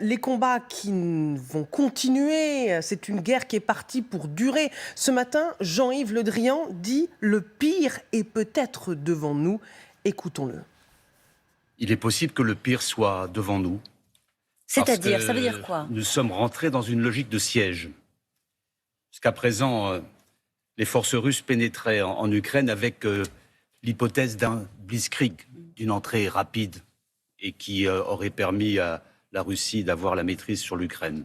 Les combats qui vont continuer, c'est une guerre qui est partie pour durer. Ce matin, Jean-Yves Le Drian dit « Le pire est peut-être devant nous ». Écoutons-le. Il est possible que le pire soit devant nous. C'est-à-dire, ça veut dire quoi? Nous sommes rentrés dans une logique de siège. Jusqu'à présent, les forces russes pénétraient en Ukraine avec l'hypothèse d'un blitzkrieg, d'une entrée rapide et qui aurait permis à la Russie d'avoir la maîtrise sur l'Ukraine.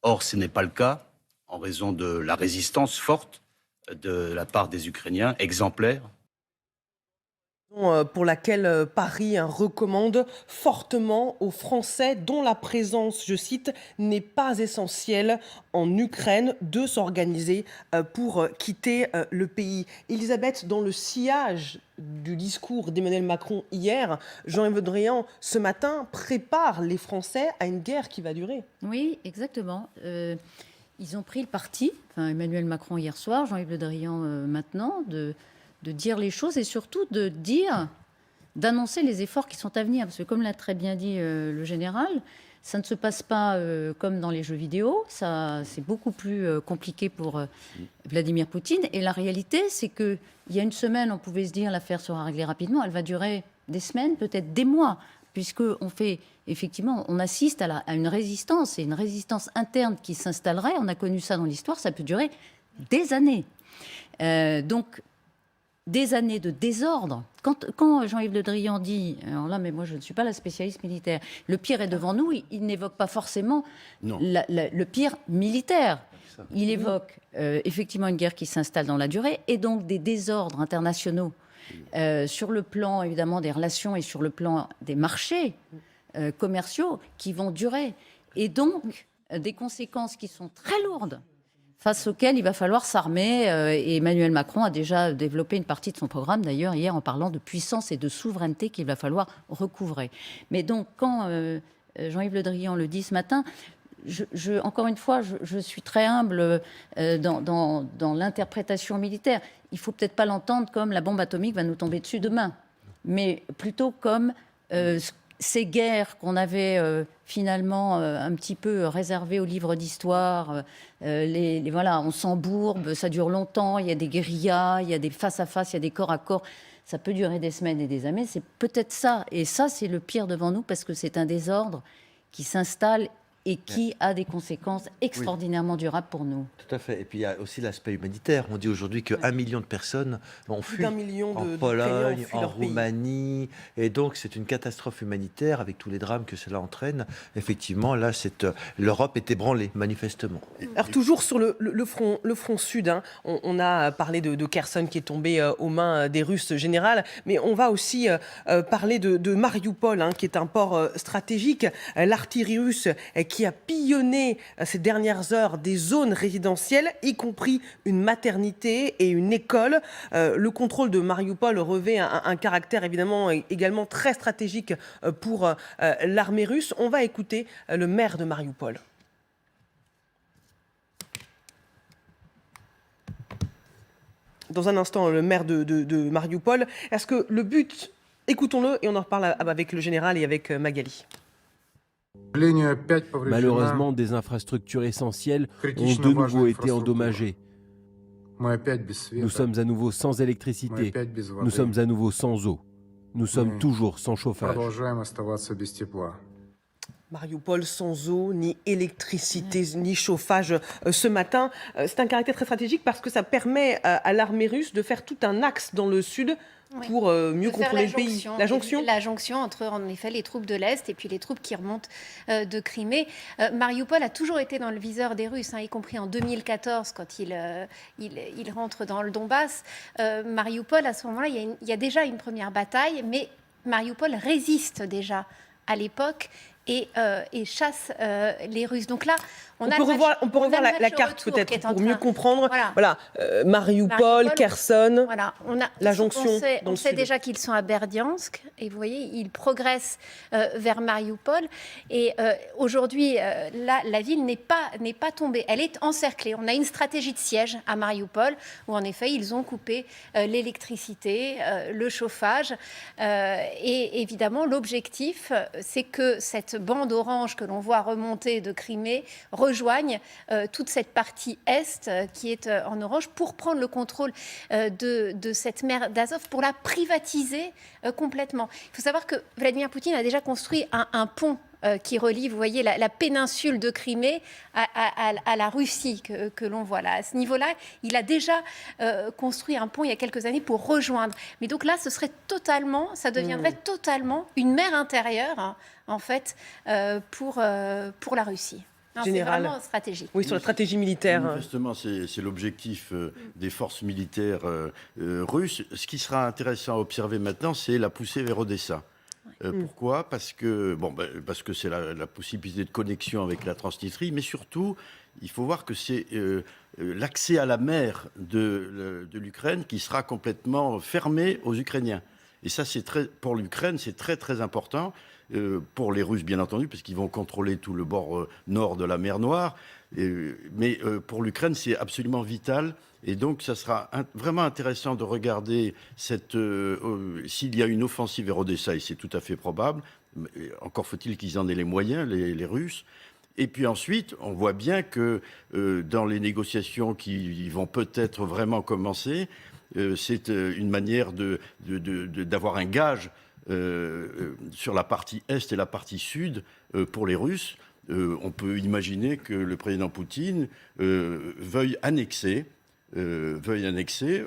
Or, ce n'est pas le cas, en raison de la résistance forte de la part des Ukrainiens, exemplaire. Pour laquelle Paris recommande fortement aux Français dont la présence, je cite, n'est pas essentielle en Ukraine de s'organiser pour quitter le pays. Elisabeth, dans le sillage du discours d'Emmanuel Macron hier, Jean-Yves Le Drian, ce matin, prépare les Français à une guerre qui va durer. Oui, exactement. Ils ont pris le parti, Emmanuel Macron hier soir, Jean-Yves Le Drian maintenant, de dire les choses et surtout d'annoncer les efforts qui sont à venir. Parce que comme l'a très bien dit le général, ça ne se passe pas comme dans les jeux vidéo. C'est beaucoup plus compliqué pour Vladimir Poutine. Et la réalité, c'est qu'il y a une semaine, on pouvait se dire l'affaire sera réglée rapidement. Elle va durer des semaines, peut-être des mois, effectivement, on assiste à une résistance, et une résistance interne qui s'installerait. On a connu ça dans l'histoire, ça peut durer des années. Donc, des années de désordre. Quand Jean-Yves Le Drian dit, alors là, mais moi je ne suis pas la spécialiste militaire, le pire est devant nous, il n'évoque pas forcément le pire militaire. Il évoque effectivement une guerre qui s'installe dans la durée et donc des désordres internationaux sur le plan évidemment des relations et sur le plan des marchés commerciaux qui vont durer. Et donc des conséquences qui sont très lourdes, face auxquels il va falloir s'armer. Et Emmanuel Macron a déjà développé une partie de son programme, d'ailleurs, hier, en parlant de puissance et de souveraineté qu'il va falloir recouvrer. Mais donc, quand Jean-Yves Le Drian le dit ce matin, encore une fois, je suis très humble dans l'interprétation militaire. Il ne faut peut-être pas l'entendre comme la bombe atomique va nous tomber dessus demain, mais plutôt comme ces guerres qu'on avait finalement un petit peu réservées aux livres d'histoire, voilà, on s'embourbe, ça dure longtemps, il y a des guérillas, il y a des face-à-face, il y a des corps à corps, ça peut durer des semaines et des années, c'est peut-être ça. Et ça, c'est le pire devant nous parce que c'est un désordre qui s'installe et qui a des conséquences extraordinairement durables pour nous. Tout à fait. Et puis il y a aussi l'aspect humanitaire. On dit aujourd'hui que 1 million de personnes ont fui en Pologne, en Roumanie. Et donc c'est une catastrophe humanitaire avec tous les drames que cela entraîne. Effectivement, là, l'Europe est ébranlée, manifestement. Alors toujours sur le front sud, on a parlé de Kherson qui est tombé aux mains des Russes général, mais on va aussi parler de Mariupol, qui est un port stratégique. L'artillerie russe qui a pillonné ces dernières heures des zones résidentielles, y compris une maternité et une école. Le contrôle de Mariupol revêt un caractère évidemment également très stratégique pour l'armée russe. On va écouter le maire de Mariupol. Dans un instant, le maire de Mariupol. Est-ce que le but, écoutons-le et on en reparle avec le général et avec Magali. Malheureusement, des infrastructures essentielles ont de nouveau été endommagées. Nous sommes à nouveau sans électricité, nous sommes à nouveau sans eau, nous sommes toujours sans chauffage. Mariupol sans eau, ni électricité, ni chauffage ce matin. C'est un caractère très stratégique parce que ça permet à l'armée russe de faire tout un axe dans le sud pour mieux contrôler le pays. La jonction. La jonction entre, en effet, les troupes de l'Est et puis les troupes qui remontent de Crimée. Mariupol a toujours été dans le viseur des Russes, y compris en 2014 quand il rentre dans le Donbass. Mariupol, à ce moment-là, il y a déjà une première bataille, mais Mariupol résiste déjà à l'époque et chasse les Russes. Donc là, on peut revoir la carte peut-être pour mieux comprendre. Voilà, Mariupol, Kherson, la jonction. On sait déjà qu'ils sont à Berdiansk et vous voyez, ils progressent vers Mariupol. Et aujourd'hui, la ville n'est pas tombée. Elle est encerclée. On a une stratégie de siège à Mariupol où en effet, ils ont coupé l'électricité, le chauffage. Et évidemment, l'objectif, c'est que cette cette bande orange que l'on voit remonter de Crimée rejoigne toute cette partie est qui est en orange pour prendre le contrôle de cette mer d'Azov, pour la privatiser complètement. Il faut savoir que Vladimir Poutine a déjà construit un pont qui relie, vous voyez, la péninsule de Crimée à la Russie que l'on voit là. À ce niveau-là, il a déjà construit un pont il y a quelques années pour rejoindre. Mais donc là, ça deviendrait totalement une mer intérieure, hein, en fait, pour la Russie. C'est vraiment stratégique. Oui, sur la stratégie militaire. Justement, c'est l'objectif des forces militaires russes. Ce qui sera intéressant à observer maintenant, c'est la poussée vers Odessa. Pourquoi ? Parce que c'est la possibilité de connexion avec la Transnistrie, mais surtout, il faut voir que c'est l'accès à la mer de l'Ukraine qui sera complètement fermé aux Ukrainiens. Et ça, pour l'Ukraine, c'est très très important. Pour les Russes, bien entendu, parce qu'ils vont contrôler tout le bord nord de la mer Noire. Mais pour l'Ukraine, c'est absolument vital. Et donc, ça sera vraiment intéressant de regarder s'il y a une offensive vers Odessa, et c'est tout à fait probable. Encore faut-il qu'ils en aient les moyens, les Russes. Et puis ensuite, on voit bien que dans les négociations qui vont peut-être vraiment commencer, c'est une manière d'avoir un gage sur la partie est et la partie sud pour les Russes. On peut imaginer que le président Poutine veuille annexer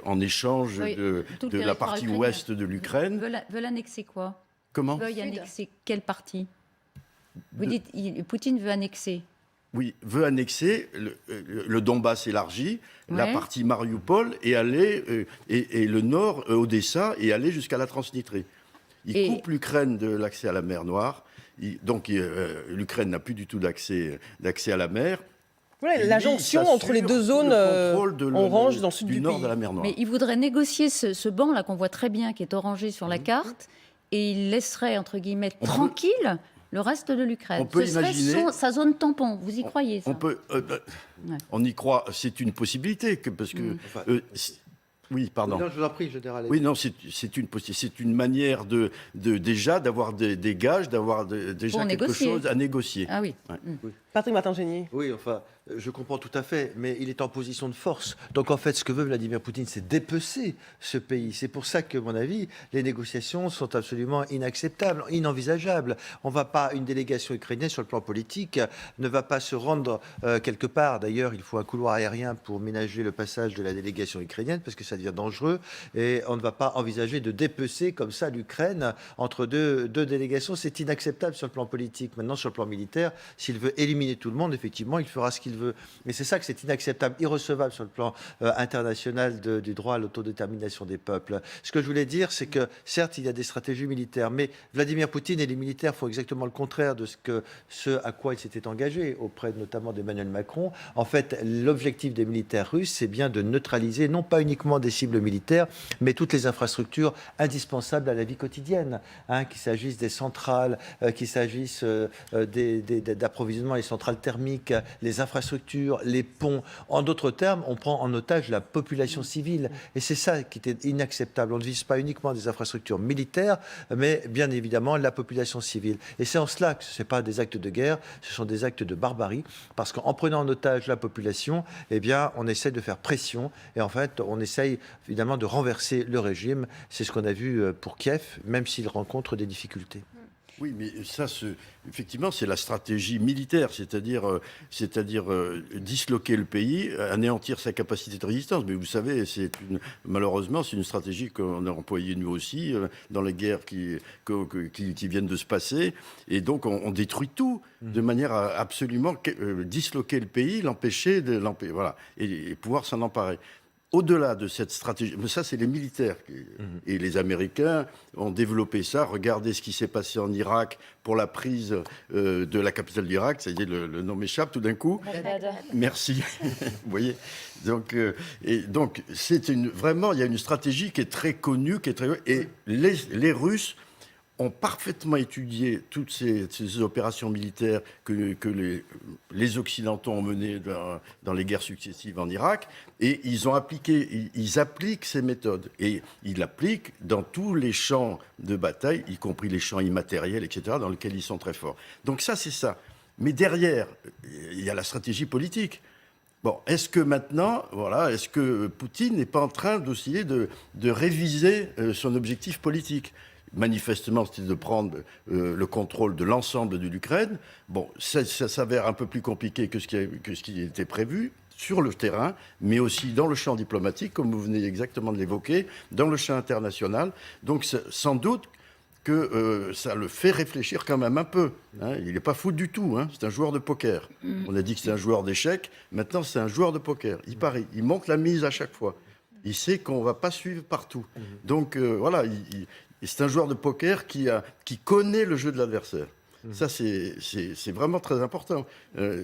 en échange de la partie ouest de l'Ukraine. Veulent annexer quoi ? Comment ? Veuille annexer quelle partie ? Vous dites Poutine veut annexer. Oui, veut annexer le Donbass élargi, la partie Mariupol et aller et le nord Odessa et aller jusqu'à la Transnistrie. Il coupe l'Ukraine de l'accès à la mer Noire. Donc l'Ukraine n'a plus du tout d'accès à la mer. Ouais, la jonction entre les deux zones orange dans le sud du nord pays. De la mer Noire. Mais il voudrait négocier ce banc là qu'on voit très bien, qui est orangé sur la carte, et il laisserait entre guillemets tranquille le reste de l'Ukraine. Ce serait sa zone tampon. Vous y croyez ça ? On y croit. C'est une possibilité parce que. Oui, pardon. Non, je vous en prie, général. Oui, non, c'est une manière déjà d'avoir des gages, d'avoir déjà quelque chose à négocier. Ah oui. Ouais. Patrick Martin-Génier. Oui, enfin, je comprends tout à fait, mais il est en position de force. Donc en fait, ce que veut Vladimir Poutine, c'est dépecer ce pays. C'est pour ça que, à mon avis, les négociations sont absolument inacceptables, inenvisageables. Une délégation ukrainienne sur le plan politique ne va pas se rendre quelque part. D'ailleurs, il faut un couloir aérien pour ménager le passage de la délégation ukrainienne, parce que ça devient dangereux. Et on ne va pas envisager de dépecer comme ça l'Ukraine entre deux délégations. C'est inacceptable sur le plan politique. Maintenant, sur le plan militaire, s'il veut éliminer tout le monde, effectivement, il fera ce qu'il veut. Mais c'est ça que c'est inacceptable, irrecevable sur le plan international du droit à l'autodétermination des peuples. Ce que je voulais dire, c'est que certes, il y a des stratégies militaires, mais Vladimir Poutine et les militaires font exactement le contraire de ce à quoi ils s'étaient engagés, auprès notamment d'Emmanuel Macron. En fait, l'objectif des militaires russes, c'est bien de neutraliser, non pas uniquement des cibles militaires, mais toutes les infrastructures indispensables à la vie quotidienne, qu'il s'agisse des centrales, qu'il s'agisse d'approvisionnement, les centrales thermiques, les infrastructures, les ponts. En d'autres termes, on prend en otage la population civile. Et c'est ça qui était inacceptable. On ne vise pas uniquement des infrastructures militaires, mais bien évidemment la population civile. Et c'est en cela que ce n'est pas des actes de guerre, ce sont des actes de barbarie, parce qu'en prenant en otage la population, eh bien, on essaie de faire pression, et en fait, on essaye évidemment de renverser le régime. C'est ce qu'on a vu pour Kiev, même s'il rencontre des difficultés. Oui, mais ça, effectivement, c'est la stratégie militaire, c'est-à-dire disloquer le pays, anéantir sa capacité de résistance. Mais vous savez, malheureusement, c'est une stratégie qu'on a employée nous aussi dans les guerres qui viennent de se passer. Et donc, on détruit tout de manière à absolument disloquer le pays, l'empêcher, voilà, et pouvoir s'en emparer. Au-delà de cette stratégie, mais ça c'est les militaires et les Américains ont développé ça. Regardez ce qui s'est passé en Irak pour la prise de la capitale d'Irak. Ça y est, le nom m'échappe tout d'un coup. Merci. Vous voyez. Donc vraiment, il y a une stratégie qui est très connue, et les Russes ont parfaitement étudié toutes ces opérations militaires que les Occidentaux ont menées dans les guerres successives en Irak, et ils appliquent ces méthodes. Et ils l'appliquent dans tous les champs de bataille, y compris les champs immatériels, etc., dans lesquels ils sont très forts. Donc ça, c'est ça. Mais derrière, il y a la stratégie politique. Bon, est-ce que maintenant, est-ce que Poutine n'est pas en train d'essayer de réviser son objectif politique ? Manifestement, c'était de prendre le contrôle de l'ensemble de l'Ukraine. Bon, ça s'avère un peu plus compliqué que ce qui était prévu sur le terrain, mais aussi dans le champ diplomatique, comme vous venez exactement de l'évoquer, dans le champ international. Donc, sans doute que ça le fait réfléchir quand même un peu. Hein. Il n'est pas fou du tout. Hein. C'est un joueur de poker. On a dit que c'est un joueur d'échecs. Maintenant, c'est un joueur de poker. Il parie. Il monte la mise à chaque fois. Il sait qu'on ne va pas suivre partout. Donc, c'est un joueur de poker qui connaît le jeu de l'adversaire. Ça, c'est vraiment très important.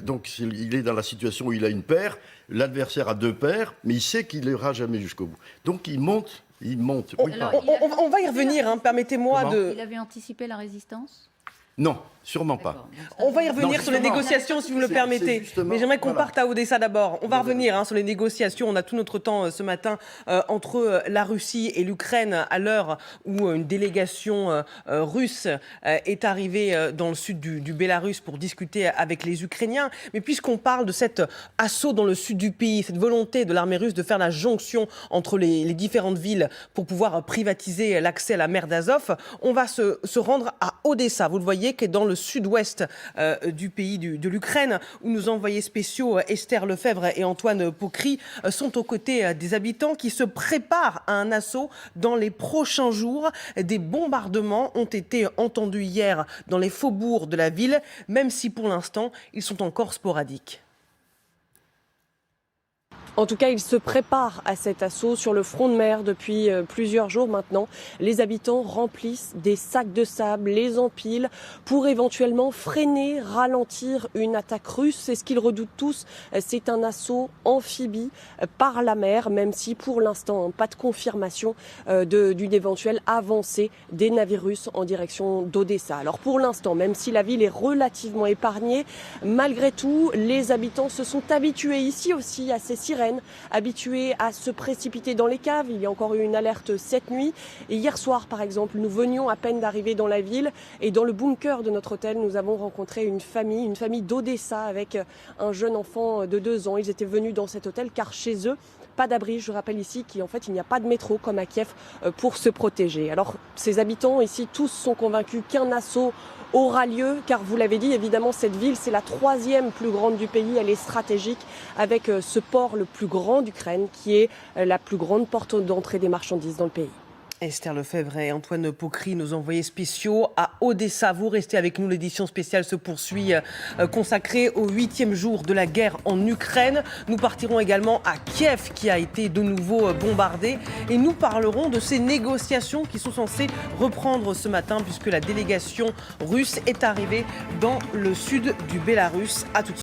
Donc, il est dans la situation où il a une paire, l'adversaire a 2 paires, mais il sait qu'il n'ira jamais jusqu'au bout. Donc, il monte. Oui, on va y revenir, hein, permettez-moi de... Il avait anticipé la résistance ? Non, sûrement pas. On va y revenir sur les négociations, si vous me le permettez. Mais j'aimerais qu'on parte à Odessa d'abord. On va revenir sur les négociations. On a tout notre temps ce matin entre la Russie et l'Ukraine, à l'heure où une délégation russe est arrivée dans le sud du Bélarus pour discuter avec les Ukrainiens. Mais puisqu'on parle de cet assaut dans le sud du pays, cette volonté de l'armée russe de faire la jonction entre les différentes villes pour pouvoir privatiser l'accès à la mer d'Azov, on va se rendre à Odessa. Vous le voyez, qui est dans le sud-ouest du pays de l'Ukraine, où nos envoyés spéciaux Esther Lefebvre et Antoine Pokry sont aux côtés des habitants qui se préparent à un assaut dans les prochains jours. Des bombardements ont été entendus hier dans les faubourgs de la ville, même si pour l'instant, ils sont encore sporadiques. En tout cas, ils se préparent à cet assaut sur le front de mer depuis plusieurs jours maintenant. Les habitants remplissent des sacs de sable, les empilent pour éventuellement freiner, ralentir une attaque russe. C'est ce qu'ils redoutent tous. C'est un assaut amphibie par la mer, même si pour l'instant, pas de confirmation d'une éventuelle avancée des navires russes en direction d'Odessa. Alors pour l'instant, même si la ville est relativement épargnée, malgré tout, les habitants se sont habitués ici aussi à ces sirènes, habitués à se précipiter dans les caves. Il y a encore eu une alerte cette nuit. Et hier soir, par exemple, nous venions à peine d'arriver dans la ville. Et dans le bunker de notre hôtel, nous avons rencontré une famille d'Odessa avec un jeune enfant de 2 ans. Ils étaient venus dans cet hôtel car chez eux, pas d'abri. Je rappelle ici qu'en fait, il n'y a pas de métro comme à Kiev pour se protéger. Alors, ces habitants ici, tous sont convaincus qu'un assaut aura lieu, car vous l'avez dit, évidemment, cette ville, c'est la 3e plus grande du pays. Elle est stratégique avec ce port le plus grand d'Ukraine, qui est la plus grande porte d'entrée des marchandises dans le pays. Esther Lefebvre et Antoine Pokry, nos envoyés spéciaux à Odessa. Vous restez avec nous, l'édition spéciale se poursuit, consacrée au 8e jour de la guerre en Ukraine. Nous partirons également à Kiev, qui a été de nouveau bombardé, et nous parlerons de ces négociations qui sont censées reprendre ce matin, puisque la délégation russe est arrivée dans le sud du Bélarus. À tout de suite.